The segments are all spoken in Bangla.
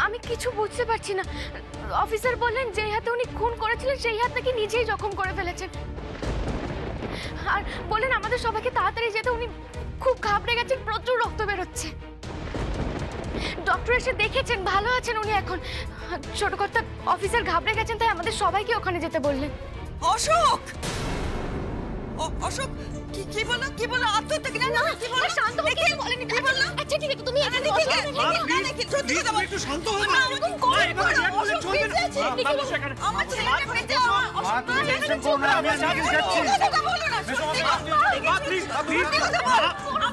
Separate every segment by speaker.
Speaker 1: আমি কিছু বুঝতে পারছি না। অফিসার বললেন যেই হাতে উনি খুন করেছিলেন সেই হাত নাকি নিজেই জখম করে ফেলেছেন, আর বললেন আমাদের সবাইকে তাড়াতাড়ি যেতে। উনি খুব ঘাবড়ে গেছেন, প্রচুর রক্ত বেরোচ্ছে। ডক্টর এসে দেখেছেন, ভালো আছেন উনি এখন। ছোট কর্তা অফিসার ঘাবড়ে গেছেন, তাই আমাদের সবাইকে ওখানে যেতে বললেন।
Speaker 2: অশোক, অশোক কি বলো? কি বলো? আত্মহত্যা কি? না কি বলো? শান্ত হও, কিছু বলেনি। কি বললো? আচ্ছা ঠিক আছে, তুমি এখানে বসো। সত্যি কথা বল। একটু শান্ত হও মা। এরকম করো না, অশোক চলবে না। আমার ছেলেকে বেঁচে যাও। অশোক টেনশন করো না, আমি আগে যাচ্ছি। কথা বলো না। মা প্লিজ,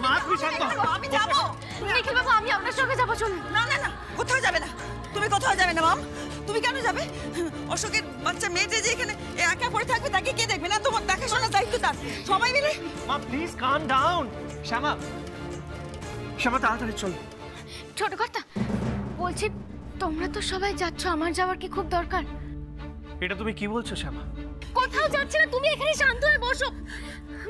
Speaker 2: মা প্লিজ শান্ত হও। আমি যাব।
Speaker 1: নিখিল বাবু, আমি আপনার সঙ্গে যাব, চলুন।
Speaker 2: না না না, কোথাও যাবে না। তুমি কোথাও যাবে না মাম। তুমি কেন যাবে? অশোকের বাচ্চা মেয়েটা যে এখানে একা পড়ে থাকবে, তাকে কে দেখবে? না তোমার দেখাশোনার দায়িত্ব তার। সবাই মিলে।
Speaker 3: মা প্লিজ কাম ডাউন। শ্যামা, শ্যামা তাড়াতাড়ি চল।
Speaker 1: ছোট কর্তা বলছি, তোমরা তো সবাই যাচ্ছ, আমার যাওয়ার কি খুব দরকার?
Speaker 3: এটা তুমি কি বলছো শ্যামা?
Speaker 1: কোথাও যাচ্ছে না, তুমি এখানে শান্ত হয়ে বসো।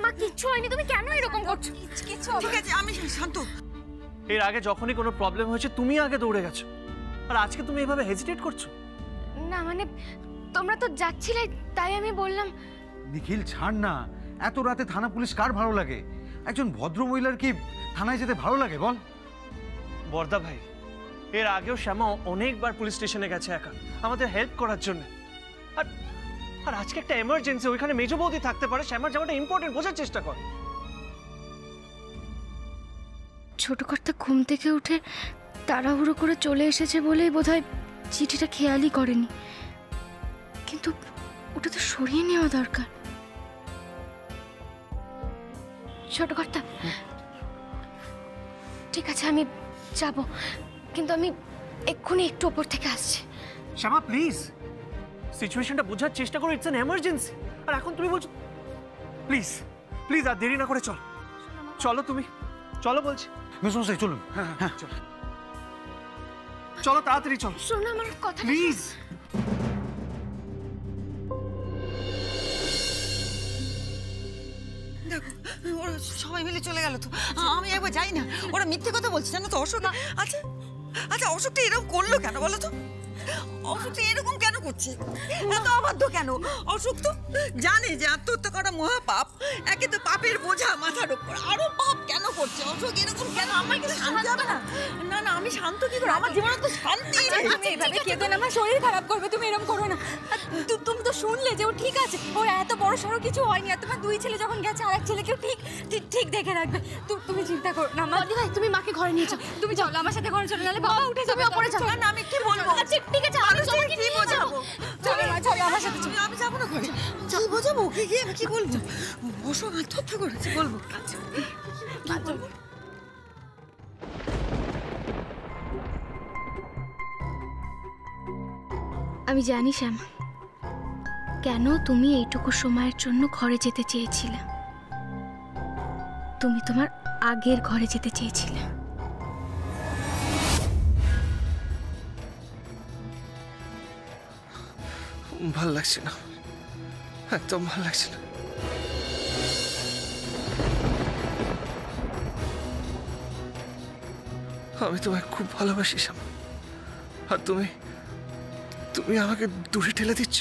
Speaker 1: মা কিচ্ছু হয়নি, তুমি কেন এরকম করছো?
Speaker 2: কিছু ঠিক আছে, আমি শান্ত।
Speaker 3: এর আগে যখনই কোনো প্রবলেম হয়েছে তুমি আগে দৌড়ে গেছো, আর আজকে তুমি এভাবে হেজিটেট করছো?
Speaker 1: না মানে তোমরা তো যাচ্ছিলে, তাই আমি বললাম।
Speaker 4: নিখিল ছাড় না, এত রাতে থানা পুলিশ কার ভালো লাগে? একজন ভদ্র মহিলার কি থানায় যেতে ভালো লাগে বল?
Speaker 3: বর্দা ভাই, এর আগেও শ্যামা অনেকবার পুলিশ স্টেশনে গেছে একা আমাদের হেল্প করার জন্য। আর আজকে একটা এমার্জেন্সি, ওইখানে মেজো বৌদি থাকতে পারে, শ্যামার যাওয়াটা ইম্পর্টেন্ট, বোঝার চেষ্টা কর।
Speaker 1: ছোট কর্তা ঘুম থেকে উঠে তাড়াহুড়ো করে চলে এসেছে বলেই বোধহয় চিঠিটা খেয়ালই করেনি, কিন্তু ওটা তো সরিয়ে নেওয়া দরকার। ছোট কর্তা ঠিক আছে, আমি যাব, কিন্তু আমি এক্ষুনি একটু ওপর থেকে আসছি।
Speaker 3: শ্যামা প্লিজ, সিচুয়েশনটা বোঝার চেষ্টা করো, ইটস অ্যান এমার্জেন্সি। আর এখন তুমি বলছো, প্লিজ প্লিজ আর দেরি না করে চল। চলো তুমি, চলো বলছি।
Speaker 4: মেসমশাই চলুন।
Speaker 3: হ্যাঁ চলো, চলো তাড়াতাড়ি চলো।
Speaker 1: শোনো আমার কথা
Speaker 3: প্লিজ।
Speaker 2: দেখো ওরা সবাই মিলে চলে গেল তো, আমি একবার যাই না। ওরা মিথ্যে কথা বলছে জানো তো অশোক। আচ্ছা আচ্ছা, অশোকটা এরকম করলো কেন বলো তো? অশোকটা এরকম কেন করছে? এত অবাধ্য কেন? অশোক তো জানে যে আত্মহত্যা করা মহাপাপ। একে তো পাপের বোঝা মাথার উপর, আরো পাপ কেন করছে অশোক? এরকম কেন? আমার কি শান্তি হবে না? না না, আমি শান্ত কি করে? আমার জীবনে তো শান্তি নেই।
Speaker 5: তুমি এভাবে কেঁদো না, আমার শরীর খারাপ করবে। তুমি এরকম করো না। তুমি তো শুনলে যে ও ঠিক আছে, ওর এত বড় সড়ো কিছু হয়নি। আর তোমার দুই ছেলে যখন গেছে, আর এক ছেলেকেও ঠিক ঠিক দেখে রাখবে। তুমি চিন্তা করো না।
Speaker 1: বদি ভাই, তুমি মাকে ঘরে নিয়ে যাও।
Speaker 5: তুমি চলো আমার সাথে ঘরে, চলে নাহলে বাবা উঠে যাবে।
Speaker 1: ওপরে যাও।
Speaker 2: না আমি কি বলবো?
Speaker 1: আচ্ছা ঠিক আছে, আমি তোমাকে
Speaker 2: কি বোঝাবো?
Speaker 5: চলো চলো আমার সাথে চলো।
Speaker 2: আমি যাবো না ঘরে। কি বোঝাবো? ওকে গিয়ে আমি কি বলবো? অশোক আত্মহত্যা করেছে বলবো?
Speaker 1: আমি জানি শ্যামা, কেন তুমি এইটুকু সময়ের জন্য ঘরে যেতে চেয়েছিলে। তুমি তোমার আগের ঘরে যেতে চেয়েছিলে।
Speaker 3: ভাল লাগছে না, একদম ভাল লাগছে না। আমি তোমায় খুব ভালোবাসি শ্যামা, আর তুমি আমাকে দূরে ঠেলে দিচ্ছ।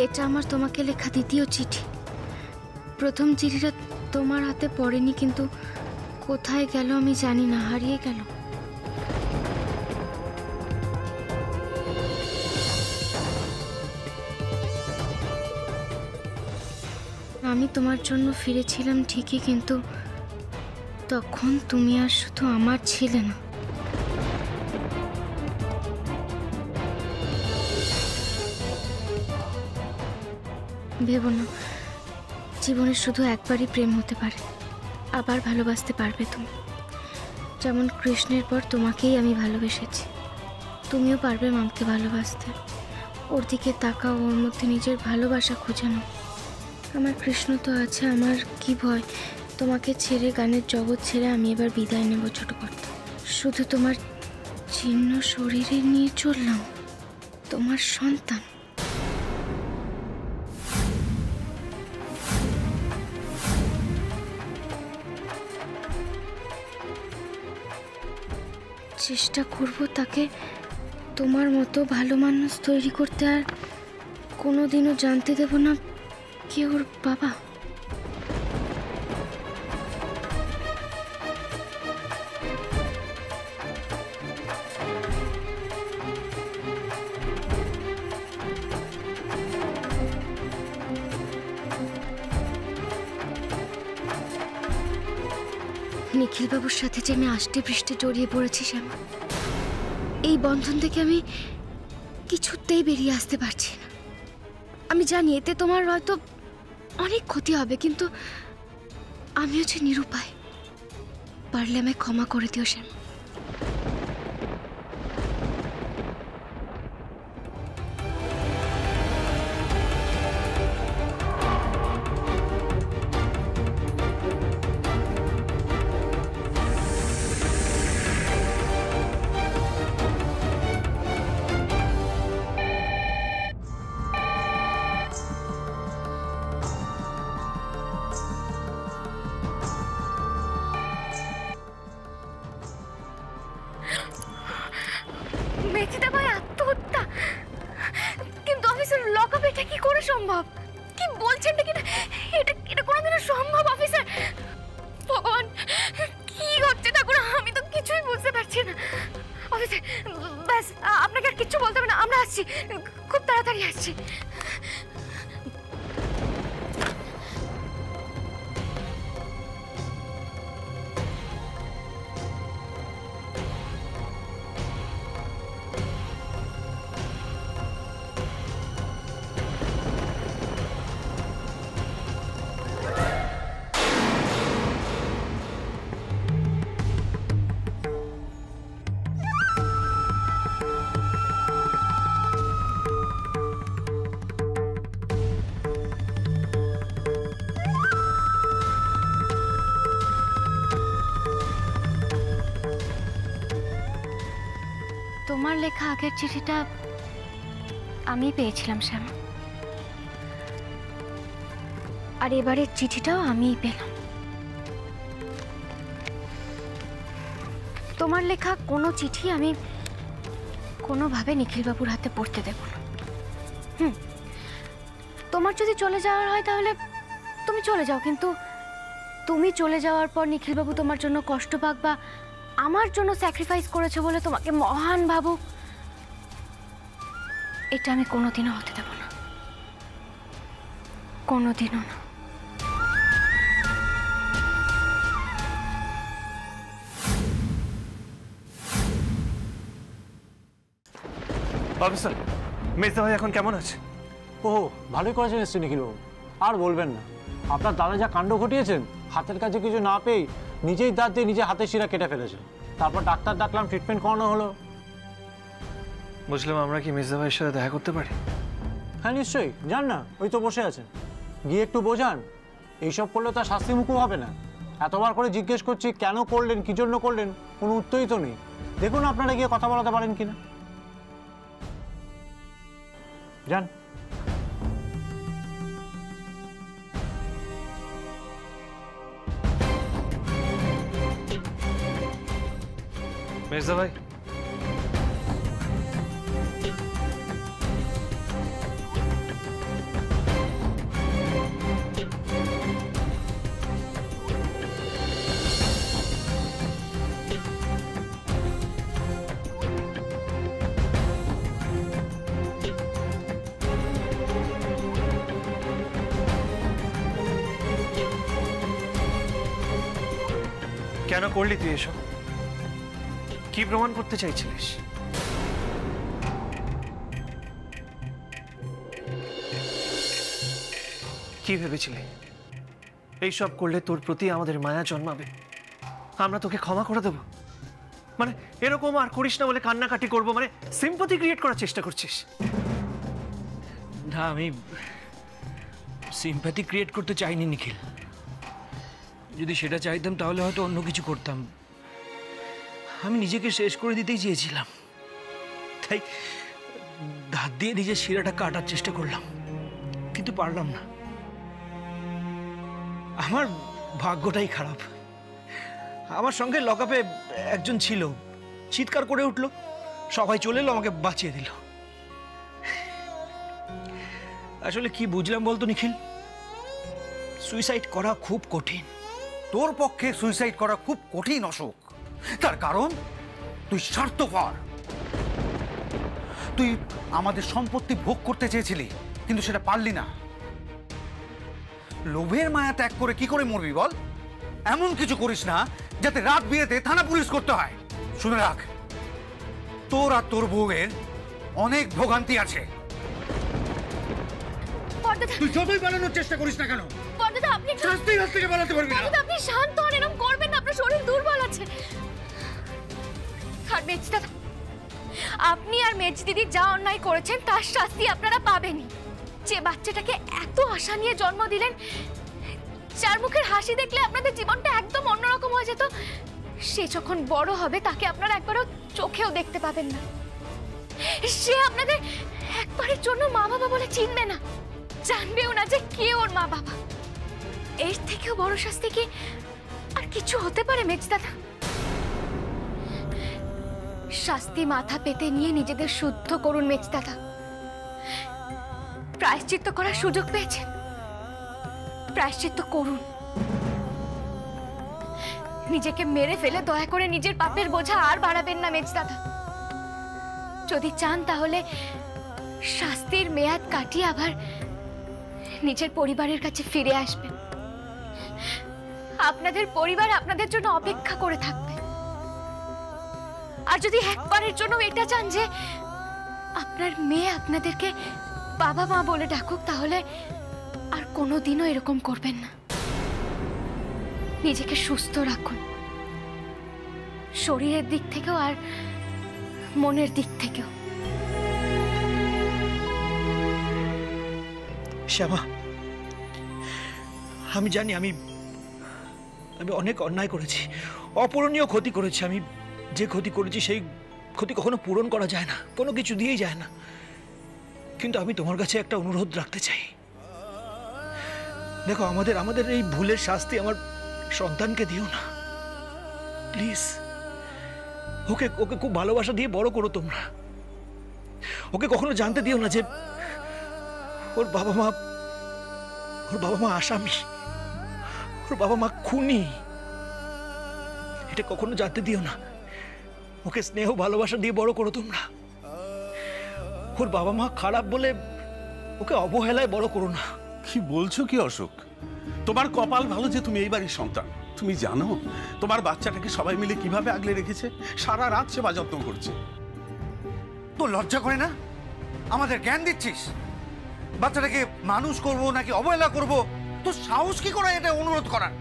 Speaker 1: এটা আমার তোমাকে লেখা দ্বিতীয় চিঠি। প্রথম চিঠিটা তোমার হাতে পড়েনি, কিন্তু কোথায় গেল আমি জানি না, হারিয়ে গেল। আমি তোমার জন্য ফিরেছিলাম ঠিকই, কিন্তু তখন তুমি আর শুধু আমার ছিলে না। ভেবো না, জীবনে শুধু একবারই প্রেম হতে পারে, আবার ভালোবাসতে পারবে তুমি। যেমন কৃষ্ণের পর তোমাকেই আমি ভালোবেসেছি, তুমিও পারবে মামকে ভালোবাসতে। ওর দিকে তাকাও, ওর মধ্যে নিজের ভালোবাসা খুঁজে নাও। আমার কৃষ্ণ তো আছে, আমার কি ভয়। তোমাকে ছেড়ে, গানের জগৎ ছেড়ে আমি এবার বিদায় নেব ছোট কর্তা। শুধু তোমার চিহ্ন শরীরে নিয়ে চললাম, তোমার সন্তান। চেষ্টা করব তাকে তোমার মতো ভালো মানুষ তৈরি করতে, আর কোনোদিনও জানতে দেব না কে ওর বাবা। নিখিলবাবুর সাথে যে আমি আষ্টে পৃষ্ঠে জড়িয়ে পড়েছি শ্যামা, এই বন্ধন থেকে আমি কিছুতেই বেরিয়ে আসতে পারছি না। আমি জানি এতে তোমার হয়তো অনেক ক্ষতি হবে, কিন্তু আমিও যে নিরুপায়। পারলে আমায় ক্ষমা করে দিও শ্যামা। মেথিদা ভাই আত্মহত্যা? কিন্তু অফিসার, লকআপ এটা কি করে সম্ভব? কি বলছেন নাকি? এটা এটা কোনোদিনও সম্ভব অফিসার? ভগবান, কি হচ্ছে ঠাকুর, আমি তো কিছুই বুঝতে পারছি না। অফিসার ব্যাস, আপনাকে আর কিচ্ছু বলতে হবে না, আমরা আসছি, খুব তাড়াতাড়ি আসছি। তোমার লেখা আগের চিঠিটা আমি পেয়েছিলাম শ্যামা, আর এবারের চিঠিটাও আমিই পেলাম। তোমার লেখা কোনো চিঠি আমি কোনোভাবে নিখিলবাবুর হাতে পড়তে দেব না। তোমার যদি চলে যাওয়ার হয় তাহলে তুমি চলে যাও, কিন্তু তুমি চলে যাওয়ার পর নিখিলবাবু তোমার জন্য কষ্ট পাক বা আমার জন্য স্যাক্রিফাইস করেছে বলে তোমাকে মহান ভাবুক, এটা আমি কোনোদিনও হতে দেব না, কোনোদিনও না।
Speaker 3: অফিসার, মেজদা ভাই এখন কেমন আছে?
Speaker 6: ও ভালোই করেছেন এসছে নিখিলবাবু, আর বলবেন না। আপনার দাদা যা কাণ্ড ঘটিয়েছেন, হাতের কাছে কিছু না পেয়ে নিজেই দাঁত দিয়ে নিজে হাতের শিরা কেটে ফেলেছেন। তারপর ডাক্তার ডাকলাম, ট্রিটমেন্ট করানো হলো।
Speaker 3: বুঝলাম, আমরা কি মেজদা ভাইয়ের সাথে দেখা করতে পারি?
Speaker 6: হ্যাঁ নিশ্চয়ই, যান না, ওই তো বসে আছেন, গিয়ে একটু বোঝান। এইসব করলে তার শাস্তি মুখও হবে না। এতবার করে জিজ্ঞেস করছি কেন করলেন, কি জন্য করলেন, কোনো উত্তরই তো নেই। দেখুন আপনারা গিয়ে কথা বলাতে পারেন কিনা। যান।
Speaker 3: মেজদা ভাই, কেন করলি তুই এসব? কি প্রমাণ করতে চাইছিলিস? কি ভেবেছিলি এইসব করলে তোর প্রতি আমাদের মায়া জন্মাবে, আমরা তোকে ক্ষমা করে দেব? মানে এরকম আর করিস না বলে কান্নাকাটি করবো, মানে সিম্পাথি ক্রিয়েট করার চেষ্টা করছিস?
Speaker 7: না, আমি সিম্প্যাথি ক্রিয়েট করতে চাইনি নিখিল। যদি সেটা চাইতাম তাহলে হয়তো অন্য কিছু করতাম। আমি নিজেকে শেষ করে দিতেই চেয়েছিলাম, তাই দাঁত দিয়ে নিজের শিরাটা কাটার চেষ্টা করলাম, কিন্তু পারলাম না। আমার ভাগ্যটাই খারাপ। আমার সঙ্গে লকআপে একজন ছিল, চিৎকার করে উঠলো, সবাই চলে এলো, আমাকে বাঁচিয়ে দিল। আসলে কি বুঝলাম বলতো নিখিল, সুইসাইড করা খুব কঠিন।
Speaker 4: তোর পক্ষে সুইসাইড করা খুব কঠিন অশোক, তার কারণ তুই স্বার্থপর। তুই আমাদের সম্পত্তি ভোগ করতে চেয়েছিলি, কিন্তু সেটা পারলি না। লোভের মায়া ত্যাগ করে কি করে মরবি বল? এমন কিছু করিস না যাতে রাত বিয়েতে থানা পুলিশ করতে হয়। শুনে রাখ, তোর আর তোর বউয়ের অনেক ভোগান্তি আছে।
Speaker 1: বড়দাদা,
Speaker 4: তুই যতই বানানোর চেষ্টা করিস না কেন,
Speaker 1: বড়দাদা আপনি
Speaker 4: শাস্তির হাত থেকে বানাতে পারবি না।
Speaker 1: বড়দাদা আপনি শান্ত হন, এরকম করবেন না, আপনার শরীর দুর্বল আছে। আর মেজ দাদা, আপনি আর মেজ দিদি যা অন্যায় করেছেন তার শাস্তি আপনারা পাবেনই। যে বাচ্চাটাকে এত আশা নিয়ে জন্ম দিলেন, যার মুখের হাসি দেখলে আপনাদের জীবনটা একদম অন্যরকম হয়ে যেত, সে যখন বড় হবে তাকে আপনারা একবারও চোখেও দেখতে পাবেন না। সে আপনাদের একবারের জন্য মা বাবা বলে চিনবে না, জানবেও না যে কে ওর মা বাবা। এর থেকেও বড় শাস্তি কি আর কিছু হতে পারে মেজ দাদা? শাস্তি মাথা পেতে নিয়ে নিজেদের শুদ্ধ করুন মেজ দাদা। প্রায়শ্চিত্ত করার সুযোগ পেয়েছেন, প্রায়শ্চিত্ত করুন। নিজেকে মেরে ফেলে দয়া করে নিজের পাপের বোঝা আর বাড়াবেন না মেজ দাদা। যদি চান তাহলে শাস্তির মেয়াদ কাটিয়ে আবার নিজের পরিবারের কাছে ফিরে আসবেন। আপনাদের পরিবার আপনাদের জন্য অপেক্ষা করে থাকবে। আর যদি একবারের জন্য এটা চান যে আপনার মেয়ে আপনাদেরকে বাবা মা বলে ডাকুক, তাহলে আর কোনোদিনও এরকম করবেন না। নিজেকে সুস্থ রাখুন, শরীরের দিক থেকেও আর মনের দিক থেকেও।
Speaker 7: শ্যামা, আমি জানি আমি অনেক অন্যায় করেছি, অপূরণীয় ক্ষতি করেছি। আমি যে ক্ষতি করেছি সেই ক্ষতি কখনো পূরণ করা যায় না, কোনো কিছু দিয়েই যায় না। কিন্তু আমি তোমার কাছে একটা অনুরোধ রাখতে চাই। দেখো, আমাদের এই ভুলের শাস্তি আমার সন্তানকে দিও না প্লিজ। ওকে খুব ভালোবাসা দিয়ে বড় করো তোমরা। ওকে কখনো জানতে দিও না যে ওর বাবা মা আসামি, ওর বাবা মা খুনি। এটা কখনো জানতে দিও না। ওকে স্নেহ ভালোবাসা দিয়ে বড় করো তোমরা। ওর বাবা মা খারাপ বলে ওকে অবহেলায় বড় করো না।
Speaker 8: কি বলছো কি অশোক? তোমার কপাল ভালো যে তুমি এই বাড়ির সন্তান। তুমি জানো তোমার বাচ্চাটাকে সবাই মিলে কিভাবে আগলে রেখেছে? সারা রাত সেবা যত্ন করছে।
Speaker 4: তোর লজ্জা করে না? আমাদের জ্ঞান দিচ্ছিস। বাচ্চাটাকে মানুষ করব নাকি অবহেলা করব, তোর সাহস কি করে এটা অনুরোধ করার?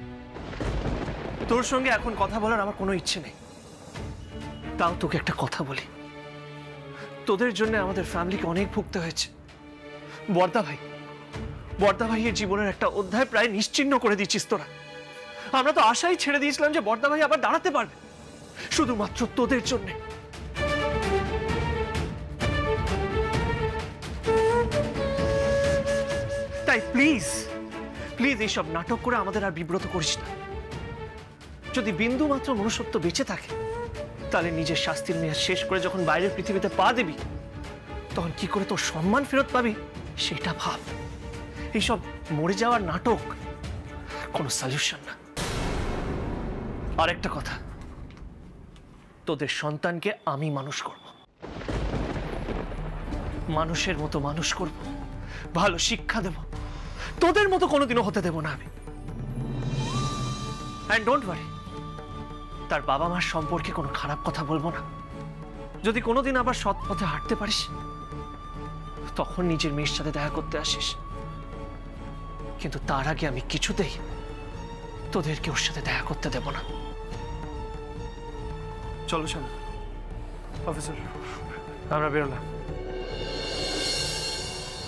Speaker 3: তোর সঙ্গে এখন কথা বলার আমার কোনো ইচ্ছে নেই। তাও তোকে একটা কথা বলি, তোদের জন্য আমাদের ফ্যামিলিকে অনেক ভুগতে হয়েছে। বর্দা ভাইয়ের জীবনের একটা অধ্যায় প্রায় নিশ্চিহ্ন করে দিচ্ছিস তোরা। আমরা তো আশাই ছেড়ে দিয়েছিলাম যে বর্দা ভাই আবার দাঁড়াতে পারবে, শুধুমাত্র তোদের জন্য। তাই প্লিজ এইসব নাটক করে আমাদের আর বিব্রত করিস না। যদি বিন্দু মাত্র মনুষ্যত্ব বেঁচে থাকে, তাহলে নিজের শাস্তির মেয়াদ শেষ করে যখন বাইরের পৃথিবীতে পা দিবি, তখন কি করে তোর সম্মান ফেরত পাবি সেটা ভাব। এইসব মরে যাওয়ার নাটক কোনো সলিউশন না। আরেকটা কথা, তোদের সন্তানকে আমি মানুষ করব, মানুষের মতো মানুষ করব, ভালো শিক্ষা দেব, তোদের মতো কোনোদিনও হতে দেব না আমি। And don't worry, তার বাবা মার সম্পর্কে কোনো খারাপ কথা বলবো না। যদি কোনোদিন আবার সৎ পথে হাঁটতে পারিস তখন নিজের মেয়ের সাথে দেখা করতে আসিস, কিন্তু তার আগে আমি কিছুতেই তোদেরকে ওর সাথে দেখা করতে দেব না। চলো শ্যামা। অফিসার, আমরা বেরোলাম।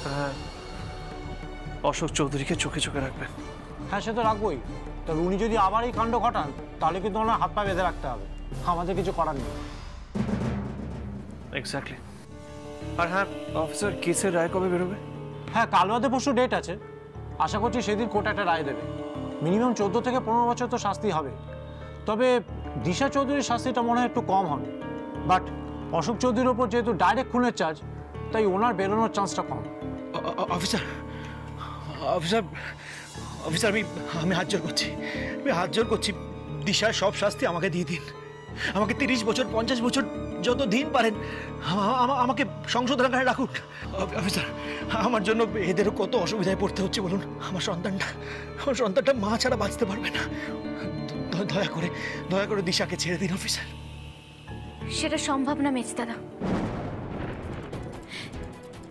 Speaker 3: হ্যাঁ, অশোক চৌধুরীকে চোখে চোখে রাখবেন।
Speaker 6: হ্যাঁ, সে তো রাখবোই। তবে উনি যদি আবার এই কাণ্ড ঘটান তাহলে কিন্তু ওনার হাত পা বেঁধে রাখতে হবে, আমাদের কিছু করার নেই।
Speaker 3: এক্স্যাক্টলি। আর হ্যাঁ অফিসার, কেসের রায় কবে বেরোবে?
Speaker 6: হ্যাঁ, কাল বাদে পরশু ডেট আছে। আশা করছি সেদিন কোর্ট একটা রায় দেবে। মিনিমাম 14 থেকে 15 বছর তো শাস্তি হবে। তবে দিশা চৌধুরীর শাস্তিটা মনে হয় একটু কম হবে, বাট অশোক চৌধুরীর ওপর যেহেতু ডাইরেক্ট খুনের চার্জ, তাই ওনার বেরোনোর চান্সটা কম।
Speaker 7: অফিসার অফিসার অফিসার আমি হাত জোর করছি, দিশার সব শাস্তি আমাকে দিয়ে দিন। আমাকে 30 বছর 50 বছর যত দিন পারেন আমাকে সংশোধনাগারে রাখুন। অফিসার, আমার জন্য এদেরও কত অসুবিধায় পড়তে হচ্ছে বলুন। আমার সন্তানটা মা ছাড়া বাঁচতে পারবে না। দয়া করে দিশাকে ছেড়ে দিন অফিসার।
Speaker 1: সেটা সম্ভব না মেজদাদা।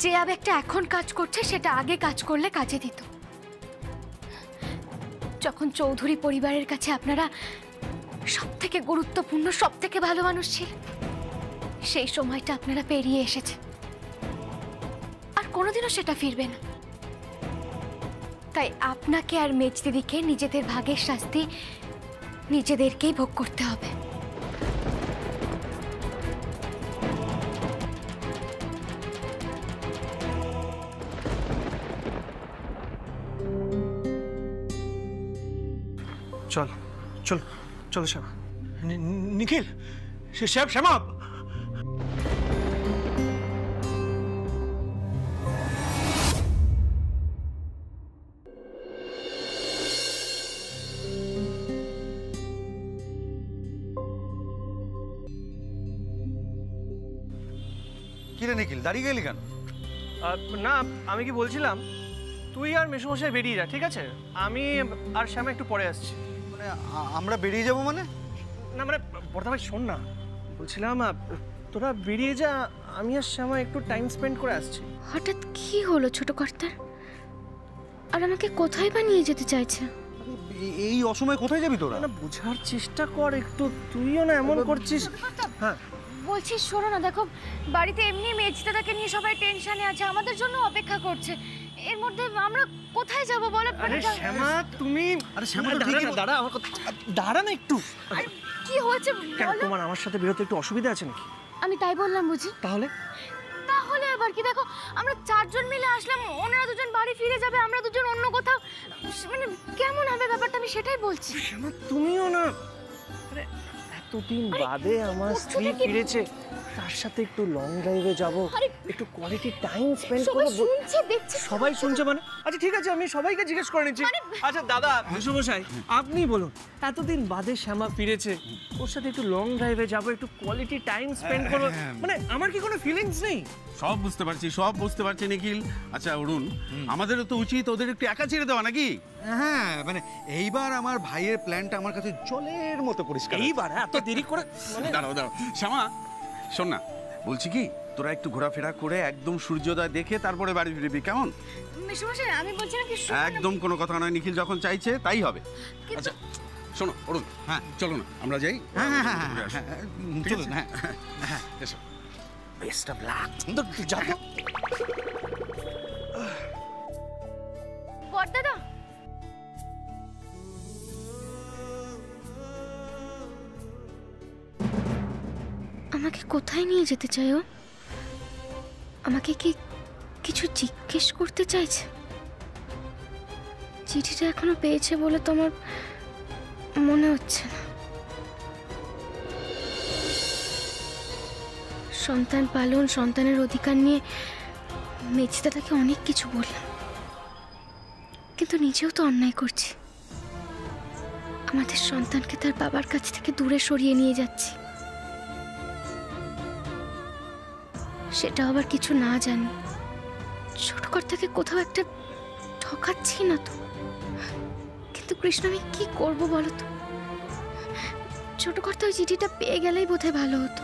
Speaker 1: যে আবেগটা এখন কাজ করছে সেটা আগে কাজ করলে কাজে দিত। যখন চৌধুরী পরিবারের কাছে আপনারা সব থেকে গুরুত্বপূর্ণ, সব থেকে ভালো মানুষ ছিলেন, সেই সময়টা আপনারা পেরিয়ে এসেছে, আর কোনোদিনও সেটা ফিরবে না। তাই আপনাকে আর মেজদিদিকে নিজেদের ভাগের শাস্তি নিজেদেরকেই ভোগ করতে হবে।
Speaker 3: চল চল চলো শ্যামা।
Speaker 7: নিখিল, শ্যামা,
Speaker 4: কিরে নিখিল, দাঁড়িয়ে গেলি কেন?
Speaker 3: না, আমি কি বলছিলাম, তুই আর মেসোমশাই বেরিয়ে যা, ঠিক আছে? আমি আর শ্যামা একটু পরে আসছি।
Speaker 4: মানে আমরা বেরিয়ে যাব মানে?
Speaker 3: না মানে বর্দা ভাই শোন না, বলছিলাম তোরা বেরিয়ে যা, আমি আর শ্যামা একটু টাইম স্পেন্ড করে আসছি।
Speaker 1: হঠাৎ কি হলো ছোট কর্তার? আর আমাকে কোথায় বা নিয়ে যেতে চাইছে?
Speaker 4: এই অসময়ে কোথায় যাবি তোরা?
Speaker 3: না বোঝার চেষ্টা কর একটু, তুইও না এমন করছিস। হ্যাঁ
Speaker 1: বলছি শোনো না, দেখো বাড়িতে এমনি মেজদাদাকে নিয়ে সবাই টেনশনে আছে, আমাদের জন্য অপেক্ষা করছে। এর মধ্যে আমরা কোথায় যাব বলো?
Speaker 3: আরে শ্যামা তুমি,
Speaker 4: আরে শ্যামা তো
Speaker 3: দাঁড়া
Speaker 4: ঠিকই
Speaker 3: না, দাঁড়া আমার কথা, দাঁড়া না একটু।
Speaker 1: কি হয়েছে
Speaker 3: কেন,
Speaker 1: বলো?
Speaker 3: তোমার আমার সাথে বেরোতে একটু অসুবিধা আছে নাকি?
Speaker 1: আমি তাই বললাম বুঝি?
Speaker 3: তাহলে
Speaker 1: তাহলে আবার কি, দেখো আমরা 4 জন মিলে আসলাম, ওনারা 2 জন বাড়ি ফিরে যাবে, আমরা 2 জন অন্য কোথাও, মানে কেমন হবে ব্যাপারটা, আমি সেটাই বলছি।
Speaker 3: শ্যামা তুমিও না, আরে এতদিন বাদে আমার স্ত্রী ফিরেছে, তার সাথে একটু লং ড্রাইভে যাব, একটু কোয়ালিটি টাইম স্পেন্ড
Speaker 1: সবাই
Speaker 3: করব।
Speaker 1: শুনছে, দেখছে।
Speaker 3: সবাই শুনছে মানে? আচ্ছা ঠিক আছে, আমি সবাইকে জিজ্ঞেস করে নিচ্ছি। আচ্ছা দাদা মেসোমশাই, আপনি বলুন, এতদিন বাদে শ্যামা ফিরেছে, ওর সাথে একটু লং ড্রাইভে যাব, একটু কোয়ালিটি টাইম স্পেন্ড করব, মানে আমার কি কোনো ফিলিংস নেই?
Speaker 8: সব বুঝতে পারছি নিখিল। আচ্ছা অরুণ, আমাদেরও তো উচিত ওদের একটু একা ছেড়ে দেওয়া নাকি?
Speaker 4: হ্যাঁ, মানে এইবার আমার ভাইয়ের প্ল্যানটা আমার কাছে জলের মতো পরিষ্কার।
Speaker 3: এইবার এত দেরি করে মানে?
Speaker 8: দাঁড়াও শ্যামা, শোন না, বলছি কি, তোরা একটু ঘোরাফেরা করে একদম সূর্যোদয় দেখে তারপরে বাড়ি ফিরবি, কেমন?
Speaker 1: মেসোমশাই আমি বলছিলাম কি,
Speaker 8: একদম কোনো কথা নয়, নিখিল যখন চাইছে তাই হবে। আচ্ছা শোনো অরুণ, হ্যাঁ চলো না আমরা যাই।
Speaker 4: হ্যাঁ হ্যাঁ হ্যাঁ
Speaker 8: ঘুরে আসি।
Speaker 4: হ্যাঁ,
Speaker 8: ঠিক
Speaker 4: চলুন।
Speaker 8: আছে?
Speaker 4: হ্যাঁ,
Speaker 8: এসো।
Speaker 3: Best of luck. যা তো।
Speaker 1: বড়দাদা আমাকে কোথায় নিয়ে যেতে চাই ও? আমাকে কি কিছু জিজ্ঞেস করতে চাইছে? চিঠিটা এখনো পেয়েছে বলে তো আমার মনে হচ্ছে না। সন্তান পালন, সন্তানের অধিকার নিয়ে মেজদাদাকে অনেক কিছু বললাম, কিন্তু নিজেও তো অন্যায় করছি। আমাদের সন্তানকে তার বাবার কাছ থেকে দূরে সরিয়ে নিয়ে যাচ্ছি, সেটা আবার কিছু না জানি ছোট কর্তাকে কোথাও একটা ঠকাচ্ছি না তো? কিন্তু কৃষ্ণ, আমি কি করবো বলো তো? ছোট কর্তা ওই চিঠিটা পেয়ে গেলেই বোধহয় ভালো হতো।